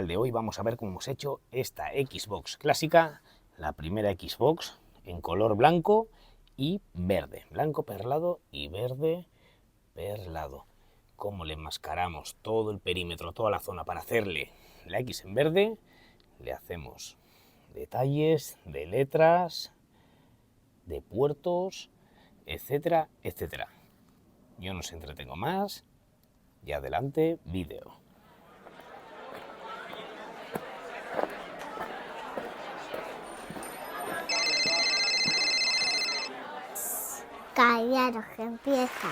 tutorial de hoy vamos a ver cómo hemos hecho esta Xbox clásica, la primera Xbox en color blanco y verde, blanco perlado y verde perlado. Cómo le enmascaramos todo el perímetro, toda la zona para hacerle la X en verde, le hacemos detalles de letras, de puertos, etcétera, etcétera. Yo no os entretengo más y adelante vídeo. Callaros, que empieza.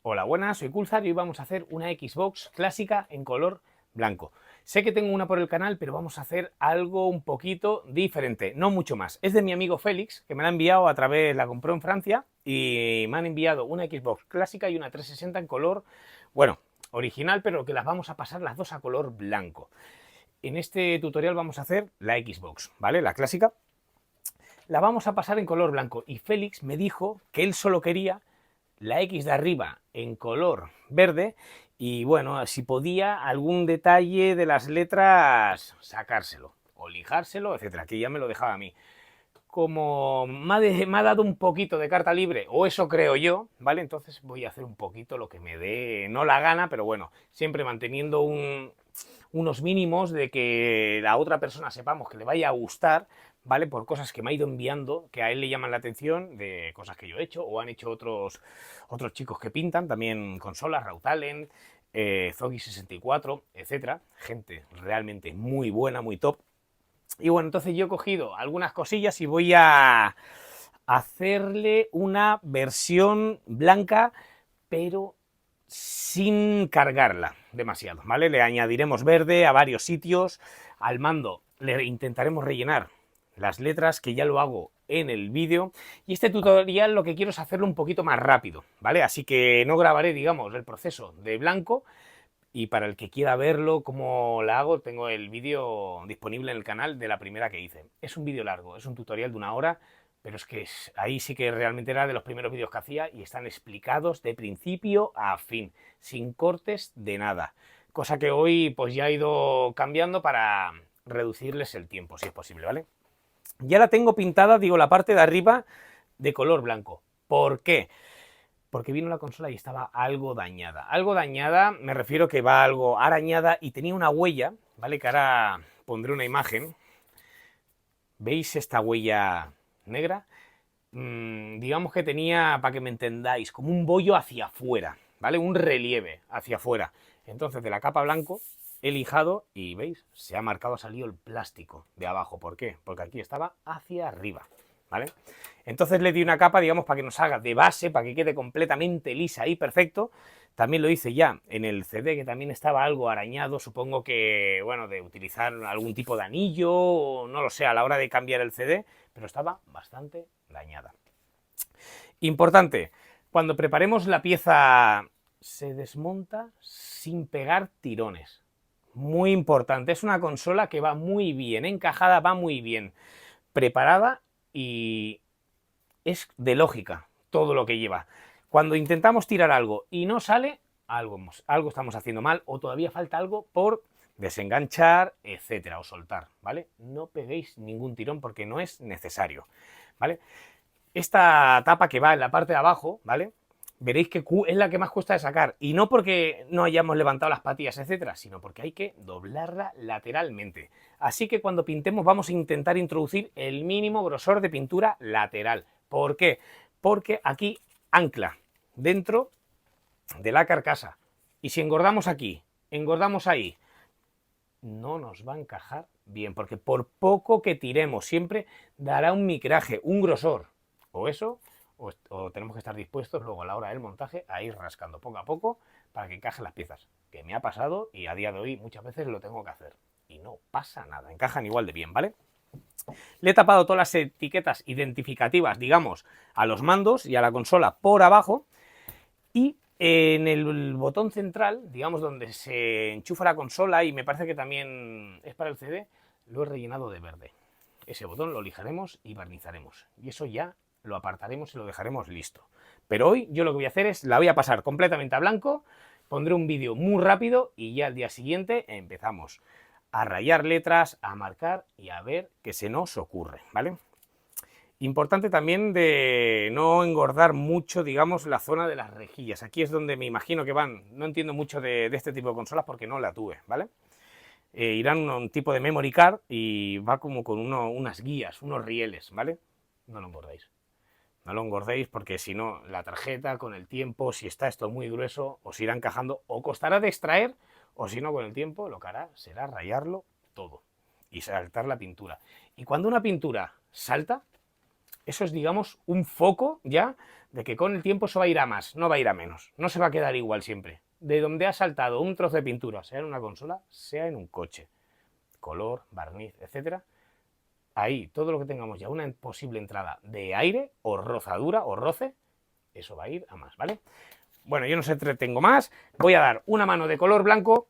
Hola, buenas, soy Kulzar y hoy vamos a hacer una Xbox clásica en color blanco. Sé que tengo una por el canal, pero vamos a hacer algo un poquito diferente, no mucho más. Es de mi amigo Félix, que me la ha enviado a través, la compró en Francia, y me han enviado una Xbox clásica y una 360 en color, bueno, original, pero que las vamos a pasar las dos a color blanco. En este tutorial vamos a hacer la Xbox, ¿vale? La clásica. La vamos a pasar en color blanco y Félix me dijo que él solo quería la X de arriba en color verde y bueno, si podía algún detalle de las letras sacárselo o lijárselo, etcétera, que ya me lo dejaba a mí. Como me ha dado un poquito de carta libre, o eso creo yo, ¿vale? Entonces voy a hacer un poquito lo que me dé, no la gana, pero bueno, siempre manteniendo unos mínimos de que la otra persona sepamos que le vaya a gustar, ¿vale? Por cosas que me ha ido enviando, que a él le llaman la atención, de cosas que yo he hecho, o han hecho otros chicos que pintan, también consolas, Rautalen, Zogi64, etcétera. Gente realmente muy buena, muy top. Y bueno, entonces yo he cogido algunas cosillas y voy a hacerle una versión blanca, pero sin cargarla demasiado, ¿vale? Le añadiremos verde a varios sitios, al mando le intentaremos rellenar las letras, que ya lo hago en el vídeo, y este tutorial lo que quiero es hacerlo un poquito más rápido, ¿vale? Así que no grabaré, digamos, el proceso de blanco, y para el que quiera verlo, cómo la hago, tengo el vídeo disponible en el canal de la primera que hice. Es un vídeo largo, es un tutorial de 1 hora, pero es que ahí sí que realmente era de los primeros vídeos que hacía y están explicados de principio a fin, sin cortes de nada. Cosa que hoy pues ya he ido cambiando para reducirles el tiempo, si es posible, ¿vale? Ya la tengo pintada, digo, la parte de arriba de color blanco. ¿Por qué? Porque vino la consola y estaba algo dañada. Algo dañada, me refiero que va algo arañada y tenía una huella, ¿vale? Que ahora pondré una imagen. ¿Veis esta huella negra? Digamos que tenía, para que me entendáis, como un bollo hacia afuera, ¿vale? Un relieve hacia afuera. Entonces de la capa blanco he lijado y, ¿veis? Se ha marcado, ha salido el plástico de abajo. ¿Por qué? Porque aquí estaba hacia arriba, ¿vale? Entonces le di una capa, digamos, para que nos haga de base, para que quede completamente lisa y perfecto. También lo hice ya en el CD, que también estaba algo arañado, supongo que, bueno, de utilizar algún tipo de anillo, o no lo sé, a la hora de cambiar el CD, pero estaba bastante dañada. Importante, cuando preparemos la pieza se desmonta sin pegar tirones. Muy importante, es una consola que va muy bien encajada, va muy bien preparada y es de lógica todo lo que lleva. Cuando intentamos tirar algo y no sale, algo estamos haciendo mal o todavía falta algo por desenganchar, etcétera, o soltar, ¿vale? No peguéis ningún tirón porque no es necesario, ¿vale? Esta tapa que va en la parte de abajo, ¿vale? Veréis que es la que más cuesta de sacar, y no porque no hayamos levantado las patillas, etcétera, sino porque hay que doblarla lateralmente. Así que cuando pintemos vamos a intentar introducir el mínimo grosor de pintura lateral. ¿Por qué? Porque aquí ancla dentro de la carcasa, y si engordamos aquí, engordamos ahí, no nos va a encajar bien, porque por poco que tiremos siempre dará un micraje, un grosor, o eso, o tenemos que estar dispuestos luego a la hora del montaje a ir rascando poco a poco para que encajen las piezas, que me ha pasado y a día de hoy muchas veces lo tengo que hacer y no pasa nada, encajan igual de bien, ¿vale? Le he tapado todas las etiquetas identificativas, digamos, a los mandos y a la consola por abajo, y en el botón central, digamos, donde se enchufa la consola, y me parece que también es para el CD, lo he rellenado de verde. Ese botón lo lijaremos y barnizaremos, y eso ya lo apartaremos y lo dejaremos listo. Pero hoy yo lo que voy a hacer es, la voy a pasar completamente a blanco, pondré un vídeo muy rápido y ya al día siguiente empezamos a rayar letras, a marcar y a ver qué se nos ocurre, ¿vale? Importante también de no engordar mucho, digamos, la zona de las rejillas. Aquí es donde me imagino que van. No entiendo mucho de este tipo de consolas porque no la tuve, ¿vale? Irán un tipo de memory card y va como con unas guías, unos rieles, ¿vale? No lo engordéis. No lo engordéis porque si no, la tarjeta con el tiempo, si está esto muy grueso, os irá encajando o costará de extraer, o si no, con el tiempo lo que hará será rayarlo todo y saltar la pintura. Y cuando una pintura salta, eso es, digamos, un foco ya de que con el tiempo eso va a ir a más, no va a ir a menos. No se va a quedar igual siempre. De donde ha saltado un trozo de pintura, sea en una consola, sea en un coche, color, barniz, etcétera, ahí todo lo que tengamos ya una posible entrada de aire o rozadura o roce, eso va a ir a más, ¿vale? Bueno, yo no os entretengo más, voy a dar una mano de color blanco.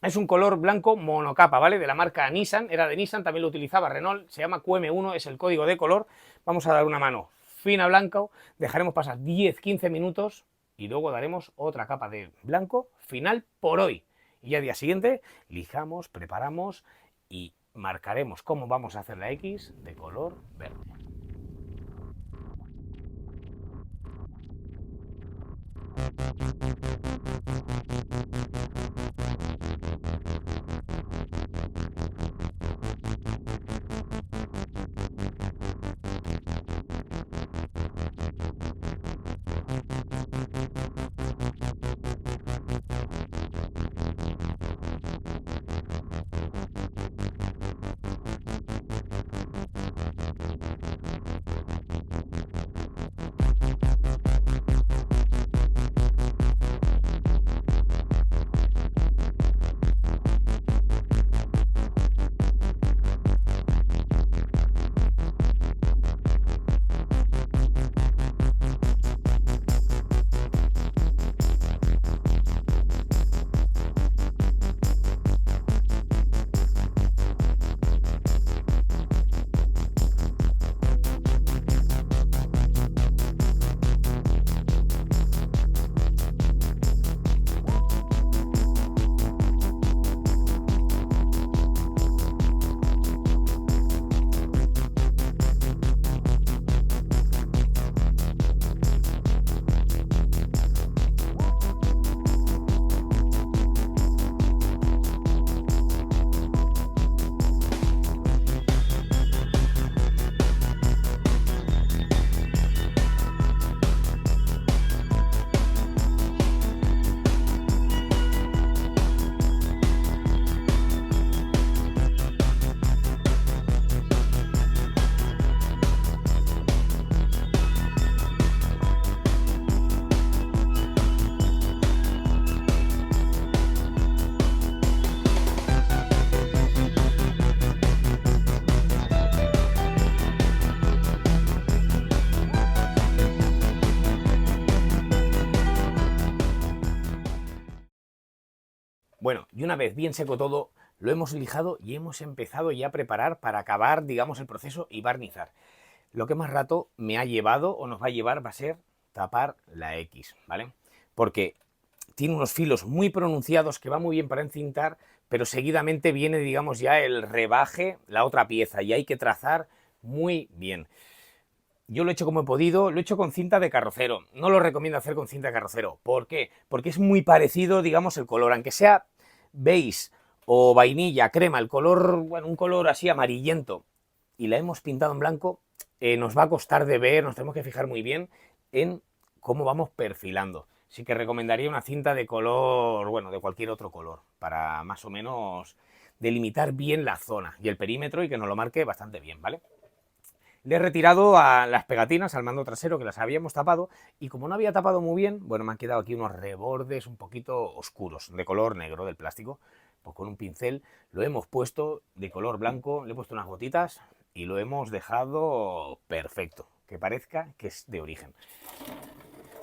Es un color blanco monocapa, ¿vale? De la marca Nissan, era de Nissan, también lo utilizaba Renault, se llama QM1, es el código de color. Vamos a dar una mano fina blanco, dejaremos pasar 10-15 minutos y luego daremos otra capa de blanco final por hoy. Y ya al día siguiente lijamos, preparamos y marcaremos cómo vamos a hacer la X de color verde. Bueno, y una vez bien seco todo, lo hemos lijado y hemos empezado ya a preparar para acabar, digamos, el proceso y barnizar. Lo que más rato me ha llevado o nos va a llevar va a ser tapar la X, ¿vale? Porque tiene unos filos muy pronunciados que va muy bien para encintar, pero seguidamente viene, digamos, ya el rebaje, la otra pieza, y hay que trazar muy bien. Yo lo he hecho como he podido, lo he hecho con cinta de carrocero. No lo recomiendo hacer con cinta de carrocero. ¿Por qué? Porque es muy parecido, digamos, el color. Aunque sea beige o vainilla, crema, el color, bueno, un color así amarillento, y la hemos pintado en blanco, nos va a costar de ver, nos tenemos que fijar muy bien en cómo vamos perfilando. Sí que recomendaría una cinta de color, bueno, de cualquier otro color, para más o menos delimitar bien la zona y el perímetro y que nos lo marque bastante bien, ¿vale? Le he retirado a las pegatinas al mando trasero que las habíamos tapado y como no había tapado muy bien, bueno, me han quedado aquí unos rebordes un poquito oscuros, de color negro del plástico. Pues con un pincel lo hemos puesto de color blanco, le he puesto unas gotitas y lo hemos dejado perfecto, que parezca que es de origen.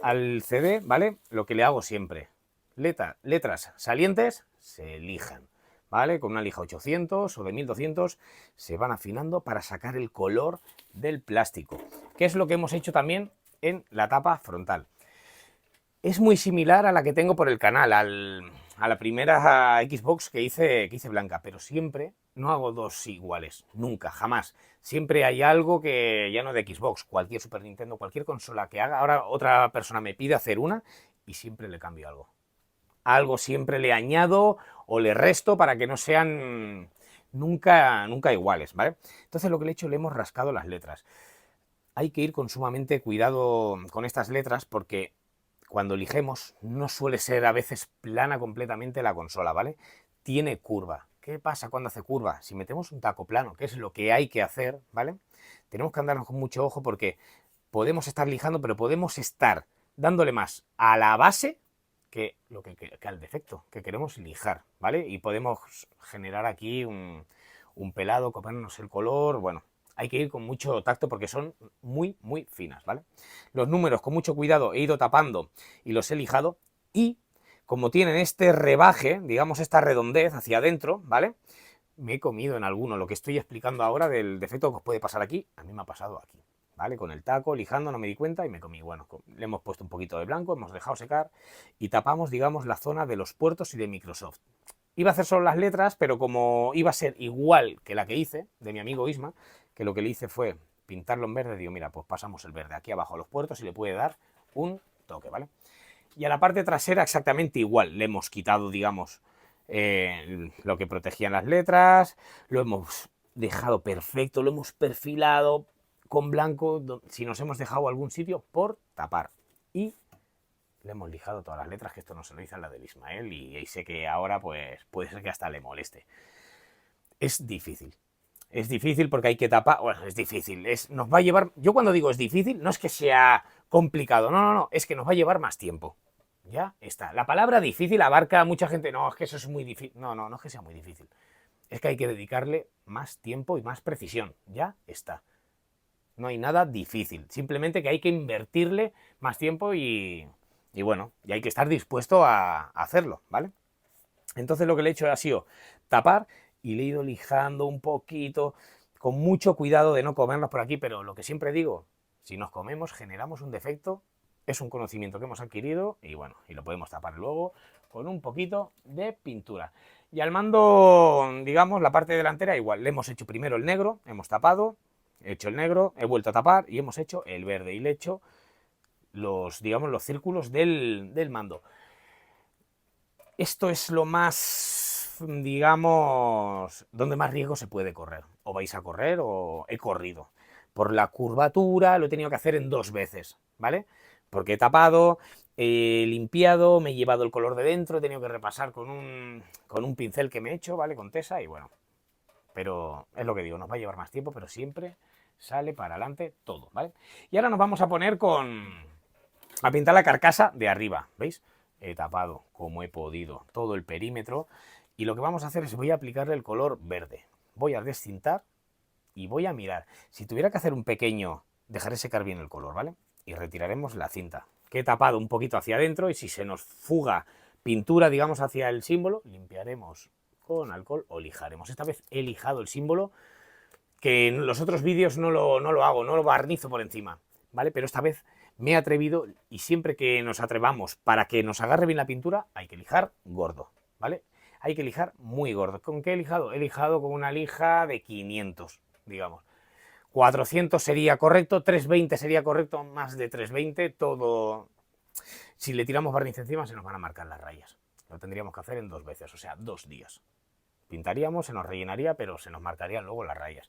Al CD, ¿vale? Lo que le hago siempre, letras salientes se lijan, ¿vale? Con una lija 800 o de 1200 se van afinando para sacar el color del plástico, que es lo que hemos hecho también en la tapa frontal. Es muy similar a la que tengo por el canal, a la primera Xbox que hice blanca, pero siempre no hago dos iguales, nunca, jamás. Siempre hay algo que ya no de Xbox, cualquier Super Nintendo, cualquier consola que haga, ahora otra persona me pide hacer una y siempre le cambio algo. Algo siempre le añado o le resto para que no sean nunca iguales, ¿vale? Entonces lo que le he hecho, le hemos rascado las letras. Hay que ir con sumamente cuidado con estas letras porque cuando eligemos no suele ser a veces plana completamente la consola, ¿vale? Tiene curva. ¿Qué pasa cuando hace curva? Si metemos un taco plano, que es lo que hay que hacer, ¿vale? Tenemos que andarnos con mucho ojo porque podemos estar lijando, pero podemos estar dándole más a la base que al defecto que queremos lijar, ¿vale? Y podemos generar aquí un pelado, comernos el color, bueno, hay que ir con mucho tacto porque son muy finas, ¿vale? Los números con mucho cuidado he ido tapando y los he lijado y como tienen este rebaje, digamos esta redondez hacia adentro, ¿vale? Me he comido en alguno, lo que estoy explicando ahora del defecto que os puede pasar aquí, a mí me ha pasado aquí, ¿vale? Con el taco, lijando, no me di cuenta y me comí. Bueno, le hemos puesto un poquito de blanco, hemos dejado secar y tapamos, digamos, la zona de los puertos y de Microsoft. Iba a hacer solo las letras, pero como iba a ser igual que la que hice, de mi amigo Isma, que lo que le hice fue pintarlo en verde, digo, mira, pues pasamos el verde aquí abajo a los puertos y le puede dar un toque, ¿vale? Y a la parte trasera exactamente igual, le hemos quitado, digamos, lo que protegían las letras, lo hemos dejado perfecto, lo hemos perfilado con blanco, si nos hemos dejado algún sitio por tapar. Y le hemos lijado todas las letras, que esto no se lo hizo en la del Ismael, y sé que ahora pues puede ser que hasta le moleste. Es difícil porque hay que tapar, bueno, es difícil, nos va a llevar, yo cuando digo es difícil, no es que sea complicado, no, es que nos va a llevar más tiempo. Ya está. La palabra difícil abarca a mucha gente, no, es que eso es muy difícil. No es que sea muy difícil. Es que hay que dedicarle más tiempo y más precisión. Ya está. No hay nada difícil. Simplemente que hay que invertirle más tiempo y bueno, y hay que estar dispuesto a hacerlo, ¿vale? Entonces lo que le he hecho ha sido tapar y le he ido lijando un poquito, con mucho cuidado de no comernos por aquí, pero lo que siempre digo, si nos comemos generamos un defecto, es un conocimiento que hemos adquirido y bueno, y lo podemos tapar luego con un poquito de pintura. Y al mando, digamos, la parte delantera igual, le hemos hecho primero el negro, hemos tapado, he hecho el negro, he vuelto a tapar y hemos hecho el verde y le he hecho los, digamos, los círculos del mando. Esto es lo más, digamos, donde más riesgo se puede correr. O vais a correr o he corrido. Por la curvatura lo he tenido que hacer en 2 veces, ¿vale? Porque he tapado, he limpiado, me he llevado el color de dentro, he tenido que repasar con un pincel que me he hecho, ¿vale? Con tesa y bueno. Pero es lo que digo, nos va a llevar más tiempo, pero siempre sale para adelante todo, ¿vale? Y ahora nos vamos a poner a pintar la carcasa de arriba, ¿veis? He tapado como he podido todo el perímetro y lo que vamos a hacer es voy a aplicarle el color verde. Voy a descintar y voy a mirar. Si tuviera que hacer un pequeño, dejaré secar bien el color, ¿vale? Y retiraremos la cinta, que he tapado un poquito hacia adentro y si se nos fuga pintura, digamos, hacia el símbolo, limpiaremos con alcohol o lijaremos. Esta vez he lijado el símbolo, que en los otros vídeos no lo hago, no lo barnizo por encima, ¿vale? Pero esta vez me he atrevido y siempre que nos atrevamos para que nos agarre bien la pintura hay que lijar gordo, ¿vale? Hay que lijar muy gordo. ¿Con qué he lijado? He lijado con una lija de 500, digamos. 400 sería correcto, 320 sería correcto, más de 320, todo... Si le tiramos barniz encima se nos van a marcar las rayas. Lo tendríamos que hacer en 2 veces, o sea, 2 días. Pintaríamos, se nos rellenaría, pero se nos marcarían luego las rayas.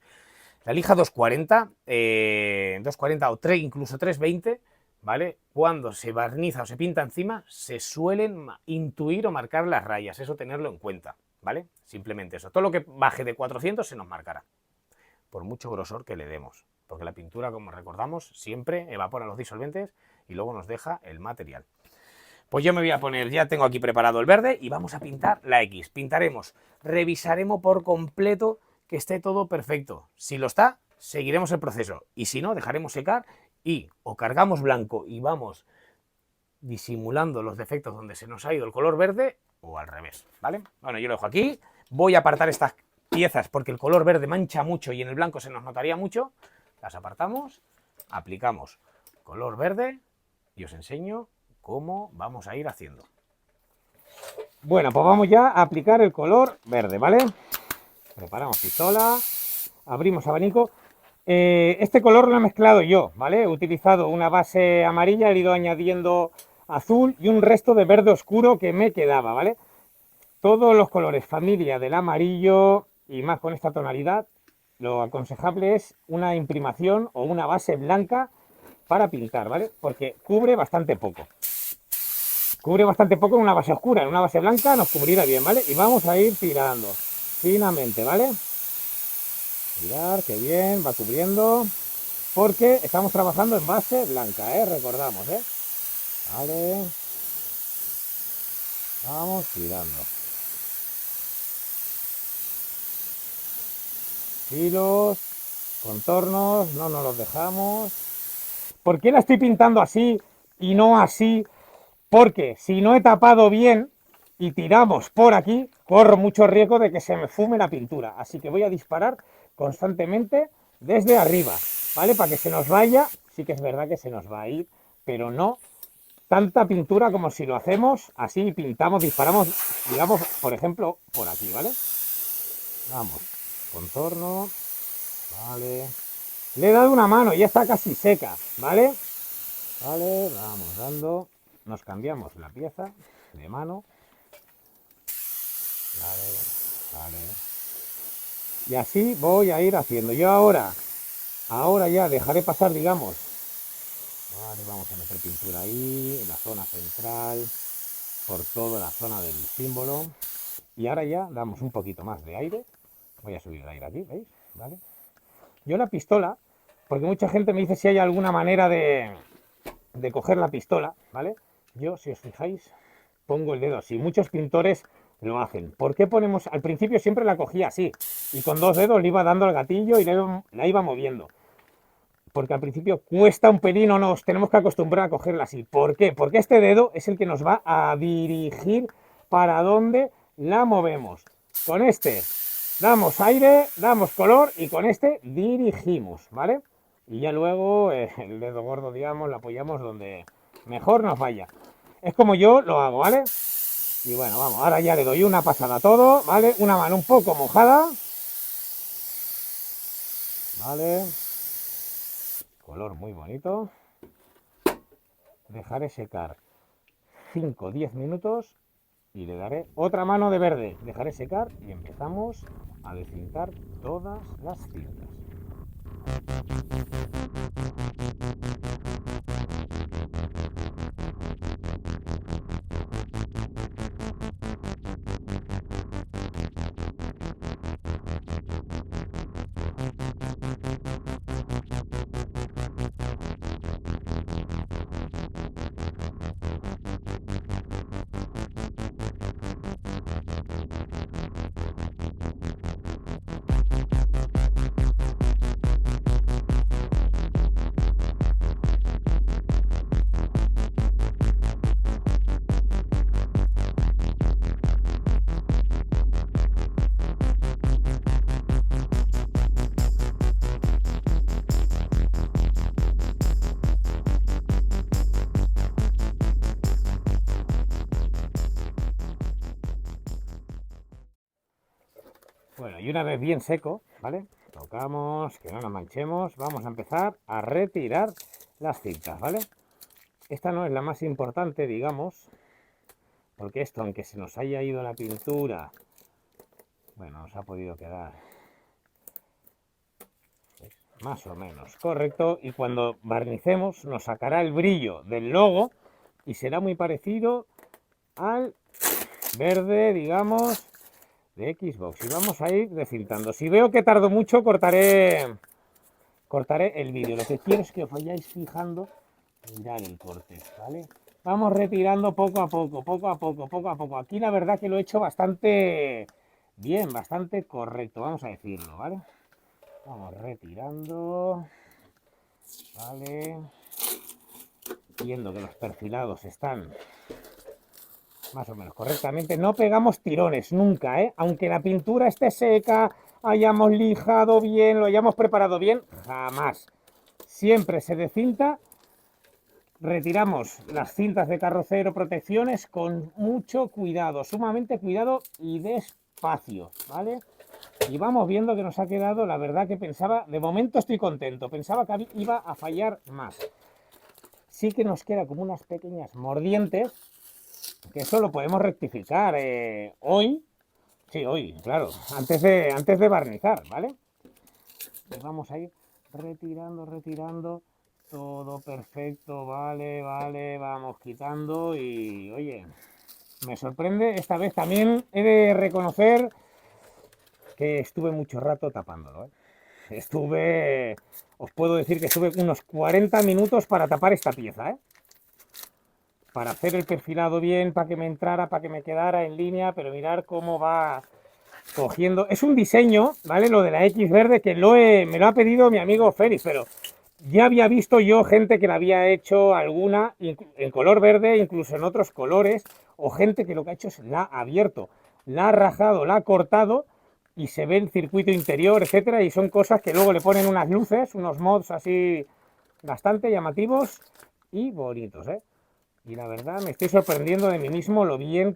La lija 240, 240 o 3, incluso 320, ¿vale? Cuando se barniza o se pinta encima, se suelen intuir o marcar las rayas, eso tenerlo en cuenta, ¿vale? Simplemente eso. Todo lo que baje de 400 se nos marcará, por mucho grosor que le demos, porque la pintura, como recordamos, siempre evapora los disolventes y luego nos deja el material. Pues yo me voy a poner, ya tengo aquí preparado el verde y vamos a pintar la X. Pintaremos, revisaremos por completo que esté todo perfecto. Si lo está, seguiremos el proceso y si no, dejaremos secar y o cargamos blanco y vamos disimulando los defectos donde se nos ha ido el color verde o al revés, ¿vale? Bueno, yo lo dejo aquí, voy a apartar estas piezas porque el color verde mancha mucho y en el blanco se nos notaría mucho. Las apartamos, aplicamos color verde y os enseño cómo vamos a ir haciendo. Bueno, pues vamos ya a aplicar el color verde, ¿vale? Preparamos pistola, abrimos abanico. Este color lo he mezclado yo, ¿vale? He utilizado una base amarilla, he ido añadiendo azul y un resto de verde oscuro que me quedaba, ¿vale? Todos los colores familia del amarillo y más con esta tonalidad, lo aconsejable es una imprimación o una base blanca para pintar, ¿vale? Porque cubre bastante poco. Cubre bastante poco en una base oscura, en una base blanca nos cubrirá bien, ¿vale? Y vamos a ir tirando finamente, ¿vale? Mirar que bien, va cubriendo, porque estamos trabajando en base blanca, recordamos, vale, vamos tirando, filos, contornos, no nos los dejamos. ¿Por qué la estoy pintando así y no así? Porque si no he tapado bien y tiramos por aquí, corro mucho riesgo de que se me fume la pintura, así que voy a disparar constantemente desde arriba, ¿vale? Para que se nos vaya, sí que es verdad que se nos va a ir, pero no tanta pintura como si lo hacemos así, pintamos, disparamos, digamos, por ejemplo, por aquí, ¿vale? Vamos, contorno, vale. Le he dado una mano, ya está casi seca, ¿vale? Vale, vamos dando, nos cambiamos la pieza de mano, vale, vale. Y así voy a ir haciendo. Yo ahora ya dejaré pasar, digamos. Vale, vamos a meter pintura ahí, en la zona central, por toda la zona del símbolo. Y ahora ya damos un poquito más de aire. Voy a subir el aire aquí, ¿veis? Vale. Yo la pistola, porque mucha gente me dice si hay alguna manera de coger la pistola, ¿vale? Yo, si os fijáis, pongo el dedo así. Muchos pintores lo hacen. ¿Por qué ponemos? Al principio siempre la cogía así y con dos dedos le iba dando al gatillo y la iba moviendo. Porque al principio cuesta un pelín o nos tenemos que acostumbrar a cogerla así. ¿Por qué? Porque este dedo es el que nos va a dirigir para dónde la movemos. Con este damos aire, damos color y con este dirigimos, ¿vale? Y ya luego el dedo gordo, digamos, lo apoyamos donde mejor nos vaya. Es como yo lo hago, ¿vale? Y bueno, vamos, ahora ya le doy una pasada a todo, ¿vale? Una mano un poco mojada. Vale. Color muy bonito. Dejaré secar 5 o 10 minutos y le daré otra mano de verde. Dejaré secar y empezamos a descintar todas las cintas. Bueno, y una vez bien seco, ¿vale? Tocamos, que no nos manchemos. Vamos a empezar a retirar las cintas, ¿vale? Esta no es la más importante, digamos, porque esto, aunque se nos haya ido la pintura, bueno, nos ha podido quedar más o menos correcto. Y cuando barnicemos nos sacará el brillo del logo y será muy parecido al verde, digamos, de Xbox. Y vamos a ir descintando. Si veo que tardo mucho, cortaré el vídeo. Lo que quiero es que os vayáis fijando, mirar el corte, ¿vale? Vamos retirando poco a poco, poco a poco, poco a poco. Aquí la verdad que lo he hecho bastante bien, bastante correcto, vamos a decirlo, ¿vale? Vamos retirando, ¿vale? Viendo que los perfilados están más o menos correctamente. No pegamos tirones nunca, aunque la pintura esté seca, hayamos lijado bien, lo hayamos preparado bien, jamás. Siempre se descinta retiramos las cintas de carrocero, protecciones con mucho cuidado, sumamente cuidado y despacio, ¿vale? Y vamos viendo que nos ha quedado, la verdad que pensaba, de momento estoy contento, pensaba que iba a fallar más. Sí que nos queda como unas pequeñas mordientes, que eso lo podemos rectificar hoy, sí, hoy, claro, antes de barnizar, ¿vale? Y vamos a ir retirando, todo perfecto, vale, vamos quitando y, oye, me sorprende, esta vez también he de reconocer que estuve mucho rato tapándolo, ¿eh? Os puedo decir que estuve unos 40 minutos para tapar esta pieza, ¿eh? Para hacer el perfilado bien, para que me entrara, para que me quedara en línea, pero mirar cómo va cogiendo. Es un diseño, ¿vale? Lo de la X verde que me lo ha pedido mi amigo Félix, pero ya había visto yo gente que la había hecho alguna en color verde, incluso en otros colores, o gente que lo que ha hecho es la ha abierto, la ha rajado, la ha cortado y se ve el circuito interior, etcétera, y son cosas que luego le ponen unas luces, unos mods así bastante llamativos y bonitos, ¿eh? Y la verdad me estoy sorprendiendo de mí mismo lo bien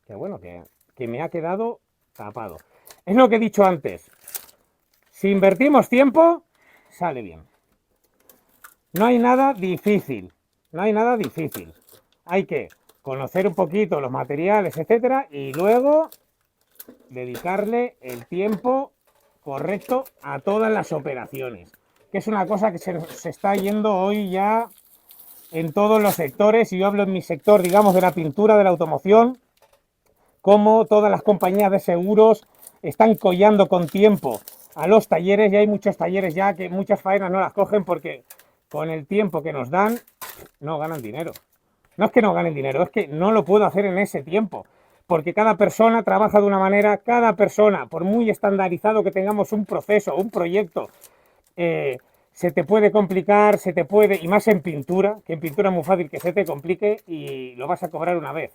bueno, que me ha quedado tapado. Es lo que he dicho antes. Si invertimos tiempo, sale bien. No hay nada difícil. No hay nada difícil. Hay que conocer un poquito los materiales, etcétera, y luego dedicarle el tiempo correcto a todas las operaciones. Que es una cosa que se está yendo hoy ya en todos los sectores, y yo hablo en mi sector, digamos, de la pintura, de la automoción, como todas las compañías de seguros están collando con tiempo a los talleres, y hay muchos talleres ya que muchas faenas no las cogen porque con el tiempo que nos dan no ganan dinero. No es que no ganen dinero, es que no lo puedo hacer en ese tiempo, porque cada persona trabaja de una manera, cada persona, por muy estandarizado que tengamos un proceso, un proyecto, se te puede complicar, y más en pintura, que en pintura es muy fácil que se te complique y lo vas a cobrar una vez.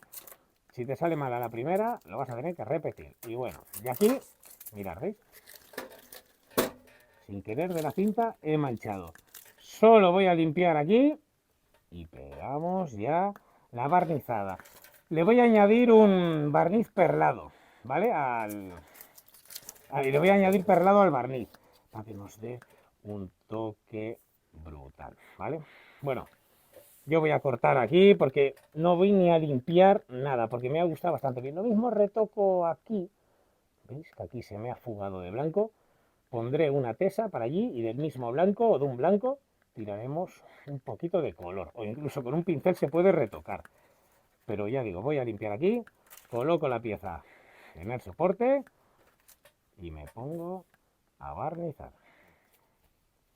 Si te sale mal a la primera, lo vas a tener que repetir. Y bueno, y aquí, mirad, ¿veis? Sin querer de la cinta he manchado. Solo voy a limpiar aquí y pegamos ya la barnizada. Le voy a añadir un barniz perlado, ¿vale? Le voy a añadir perlado al barniz para que nos dé un toque brutal, ¿vale? Bueno, yo voy a cortar aquí porque no voy ni a limpiar nada, porque me ha gustado bastante bien. Lo mismo retoco aquí, ¿veis? Que aquí se me ha fugado de blanco. Pondré una tesa para allí y del mismo blanco o de un blanco tiraremos un poquito de color, o incluso con un pincel se puede retocar. Pero ya digo, voy a limpiar aquí, coloco la pieza en el soporte y me pongo a barnizar.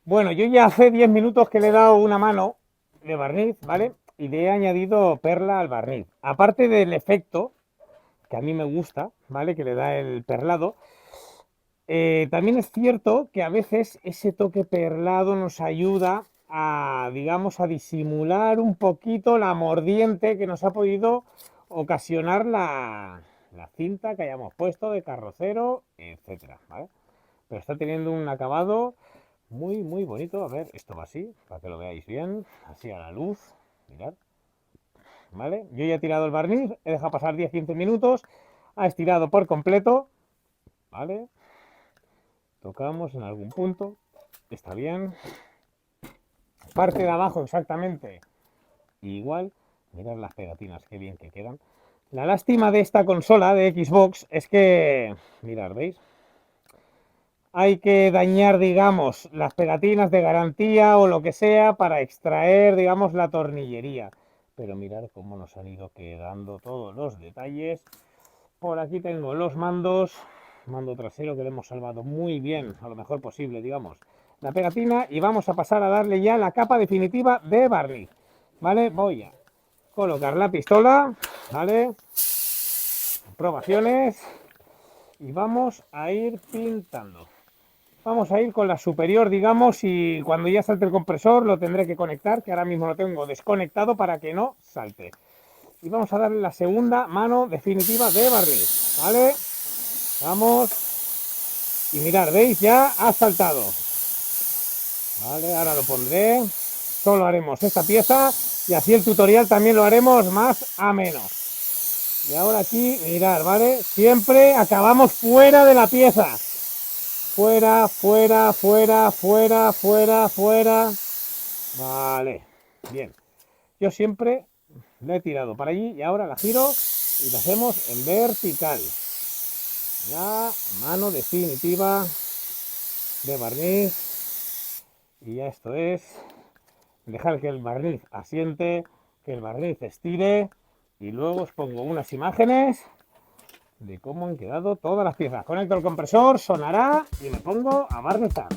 Bueno, yo ya hace 10 minutos que le he dado una mano de barniz, ¿vale? Y le he añadido perla al barniz. Aparte del efecto, que a mí me gusta, ¿vale? Que le da el perlado. También es cierto que a veces ese toque perlado nos ayuda a, digamos, a disimular un poquito la mordiente que nos ha podido ocasionar la cinta que hayamos puesto de carrocero, etcétera, ¿vale? Pero está teniendo un acabado muy bonito. A ver, esto va así, para que lo veáis bien, así a la luz, mirad, ¿vale? Yo ya he tirado el barniz, he dejado pasar 10-15 minutos, ha estirado por completo, ¿vale? Tocamos en algún punto, está bien. Parte de abajo exactamente igual. Mirad las pegatinas, qué bien que quedan. La lástima de esta consola de Xbox es que, mirad, ¿veis? Hay que dañar, digamos, las pegatinas de garantía o lo que sea para extraer, digamos, la tornillería. Pero mirad cómo nos han ido quedando todos los detalles. Por aquí tengo los mandos, mando trasero que le hemos salvado muy bien, a lo mejor posible, digamos, la pegatina, y vamos a pasar a darle ya la capa definitiva de barniz, ¿vale? Voy a colocar la pistola, ¿vale? Probaciones, y vamos a ir pintando. Vamos a ir con la superior, digamos, y cuando ya salte el compresor lo tendré que conectar, que ahora mismo lo tengo desconectado para que no salte. Y vamos a darle la segunda mano definitiva de barniz, ¿vale? Vamos. Y mirad, ¿veis? Ya ha saltado. Vale, ahora lo pondré. solo haremos esta pieza y así el tutorial también lo haremos más ameno. Y ahora aquí, mirad, ¿vale? Siempre acabamos fuera de la pieza. Fuera, fuera, fuera, fuera, fuera, fuera. Vale, bien. Yo siempre la he tirado para allí y ahora la giro y la hacemos en vertical. La mano definitiva de barniz. Y ya esto es dejar que el barniz asiente, que el barniz estire y luego os pongo unas imágenes de cómo han quedado todas las piezas. Conecto el compresor, sonará y me pongo a barnizar.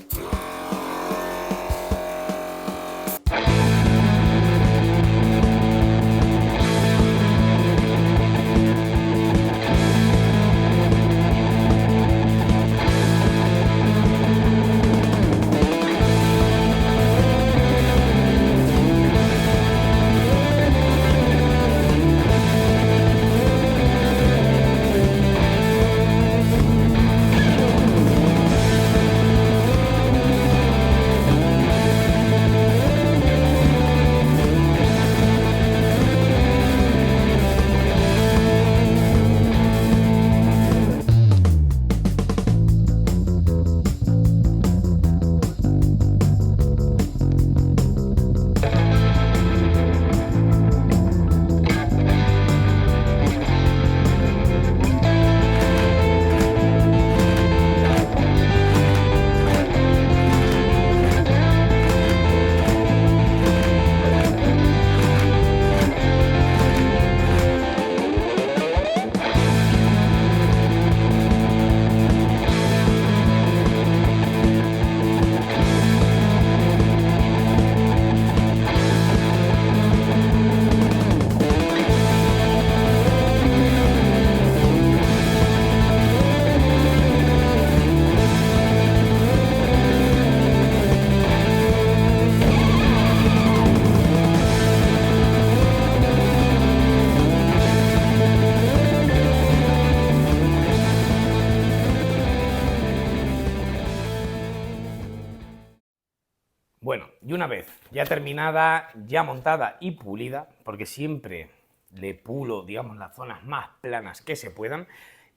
Bueno, y una vez ya terminada, ya montada y pulida, porque siempre le pulo, digamos, las zonas más planas que se puedan,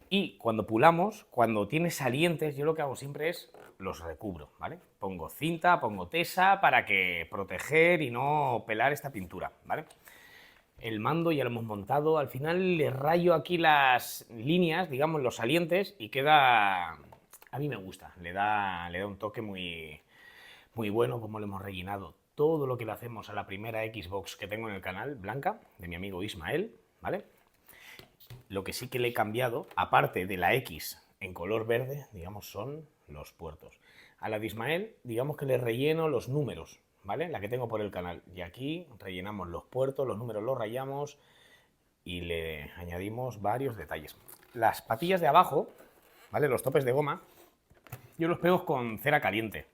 y cuando pulamos, cuando tiene salientes, yo lo que hago siempre es los recubro, ¿vale? Pongo cinta, pongo tesa para que proteger y no pelar esta pintura, ¿vale? El mando ya lo hemos montado, al final le rayo aquí las líneas, digamos, los salientes, y queda... A mí me gusta, le da un toque muy bueno como lo hemos rellenado. Todo lo que le hacemos a la primera Xbox que tengo en el canal, blanca, de mi amigo Ismael, ¿vale? Lo que sí que le he cambiado, aparte de la X en color verde, digamos, son los puertos. A la de Ismael, digamos que le relleno los números, ¿vale? La que tengo por el canal. Y aquí rellenamos los puertos, los números los rayamos y le añadimos varios detalles. Las patillas de abajo, ¿vale? Los topes de goma, yo los pego con cera caliente,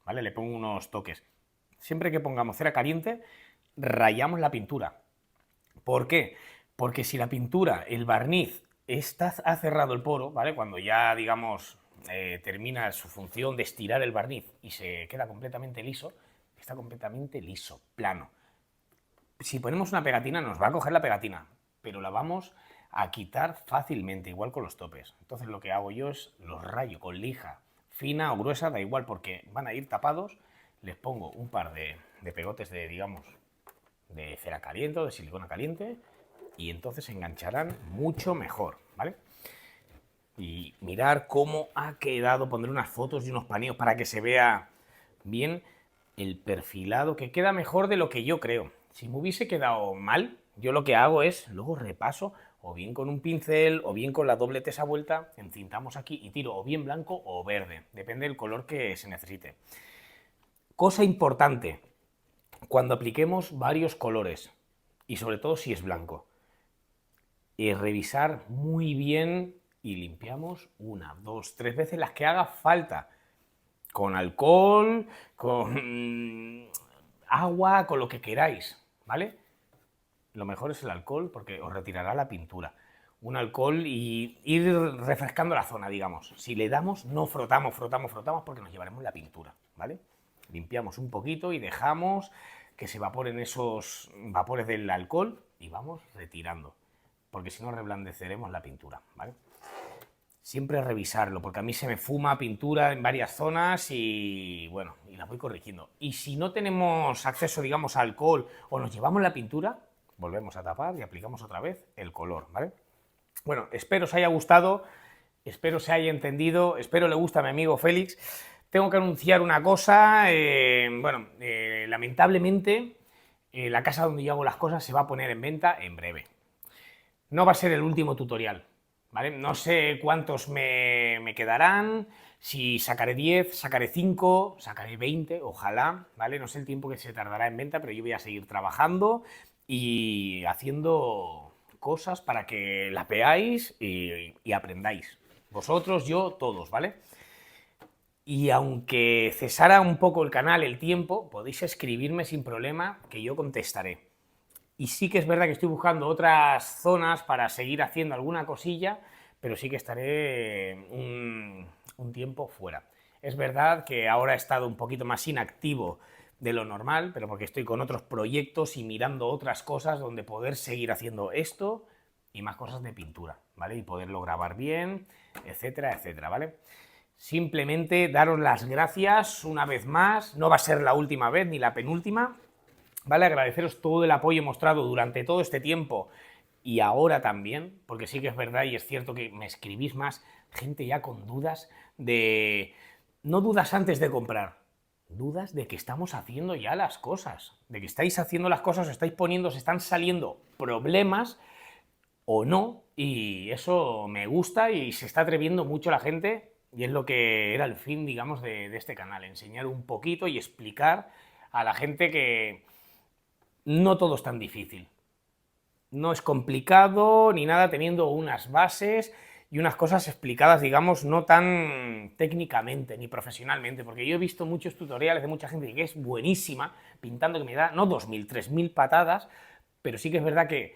¿vale? Le pongo unos toques. Siempre que pongamos cera caliente, rayamos la pintura. ¿Por qué? Porque si la pintura, el barniz, ha cerrado el poro, ¿vale? Cuando ya, digamos, termina su función de estirar el barniz y se queda completamente liso, está completamente liso, plano. Si ponemos una pegatina, nos va a coger la pegatina, pero la vamos a quitar fácilmente, igual con los topes. Entonces lo que hago yo es los rayo con lija, fina o gruesa, da igual, porque van a ir tapados. Les pongo un par de pegotes de, digamos, de cera caliente o de silicona caliente y entonces se engancharán mucho mejor, ¿vale? Y mirar cómo ha quedado, pondré unas fotos y unos paneos para que se vea bien el perfilado, que queda mejor de lo que yo creo. Si me hubiese quedado mal, yo lo que hago es, luego repaso, o bien con un pincel, o bien con la doble tesa vuelta, encintamos aquí y tiro o bien blanco o verde, depende del color que se necesite. Cosa importante, cuando apliquemos varios colores, y sobre todo si es blanco, revisar muy bien y limpiamos 1, 2, 3 veces las que haga falta, con alcohol, con agua, con lo que queráis, ¿vale? Lo mejor es el alcohol porque os retirará la pintura. Un alcohol y ir refrescando la zona, digamos. Si le damos, no frotamos porque nos llevaremos la pintura, ¿vale? Limpiamos un poquito y dejamos que se evaporen esos vapores del alcohol y vamos retirando, porque si no reblandeceremos la pintura, ¿vale? Siempre revisarlo, porque a mí se me fuma pintura en varias zonas y bueno, y las voy corrigiendo. Y si no tenemos acceso, digamos, a alcohol o nos llevamos la pintura, volvemos a tapar y aplicamos otra vez el color, ¿vale? Bueno, espero os haya gustado, espero se haya entendido, espero le guste a mi amigo Félix. Tengo que anunciar una cosa, lamentablemente la casa donde yo hago las cosas se va a poner en venta en breve. No va a ser el último tutorial, ¿vale? No sé cuántos me quedarán, si sacaré 10, sacaré 5, sacaré 20, ojalá, ¿vale? No sé el tiempo que se tardará en venta, pero yo voy a seguir trabajando y haciendo cosas para que las veáis y aprendáis. Vosotros, yo, todos, ¿vale? Y aunque cesara un poco el canal, el tiempo, podéis escribirme sin problema que yo contestaré. Y sí que es verdad que estoy buscando otras zonas para seguir haciendo alguna cosilla, pero sí que estaré un tiempo fuera. Es verdad que ahora he estado un poquito más inactivo de lo normal, pero porque estoy con otros proyectos y mirando otras cosas donde poder seguir haciendo esto y más cosas de pintura, ¿vale? Y poderlo grabar bien, etcétera, etcétera, ¿vale? Simplemente daros las gracias una vez más, no va a ser la última vez ni la penúltima, ¿vale? Agradeceros todo el apoyo mostrado durante todo este tiempo y ahora también, porque sí que es verdad y es cierto que me escribís más gente ya con dudas de... No dudas antes de comprar, dudas de que estamos haciendo ya las cosas, de que estáis haciendo las cosas, os estáis poniendo, os están saliendo problemas o no, y eso me gusta y se está atreviendo mucho la gente y es lo que era el fin, digamos, de este canal, enseñar un poquito y explicar a la gente que no todo es tan difícil. No es complicado ni nada teniendo unas bases y unas cosas explicadas, digamos, no tan técnicamente ni profesionalmente, porque yo he visto muchos tutoriales de mucha gente que es buenísima, pintando que me da, no 2000, 3000 patadas, pero sí que es verdad que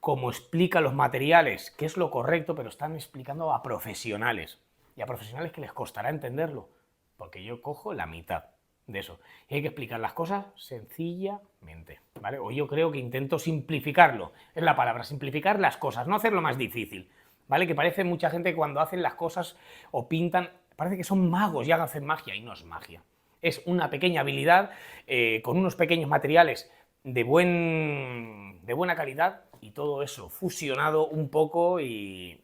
como explica los materiales, que es lo correcto, pero están explicando a profesionales, y a profesionales que les costará entenderlo, porque yo cojo la mitad de eso, y hay que explicar las cosas sencillamente, ¿vale? O yo creo que intento simplificarlo, es la palabra, simplificar las cosas, no hacerlo más difícil, ¿vale? Que parece mucha gente cuando hacen las cosas o pintan, parece que son magos y hacen magia, y no es magia. Es una pequeña habilidad con unos pequeños materiales de buena calidad y todo eso fusionado un poco y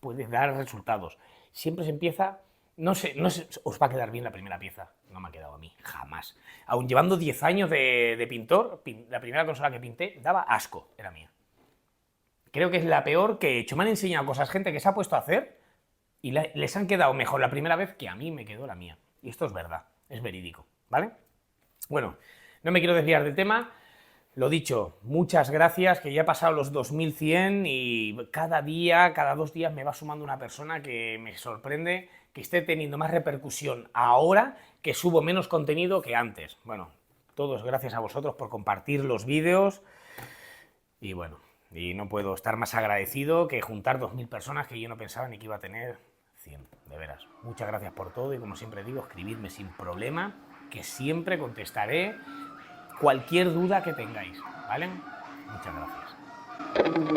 puede dar resultados. Siempre se empieza, no sé, os va a quedar bien la primera pieza, no me ha quedado a mí, jamás. Aun llevando 10 años de pintor, la primera consola que pinté daba asco, era mía. Creo que es la peor que he hecho. Me han enseñado cosas gente que se ha puesto a hacer y les han quedado mejor la primera vez que a mí me quedó la mía. Y esto es verdad, es verídico, ¿vale? Bueno, no me quiero desviar del tema. Lo dicho, muchas gracias, que ya he pasado los 2100 y cada día, cada 2 días me va sumando una persona que me sorprende que esté teniendo más repercusión ahora que subo menos contenido que antes. Bueno, todo es gracias a vosotros por compartir los vídeos y bueno, y no puedo estar más agradecido que juntar 2000 personas que yo no pensaba ni que iba a tener 100, de veras. Muchas gracias por todo y como siempre digo, escribidme sin problema, que siempre contestaré cualquier duda que tengáis, ¿vale? Muchas gracias.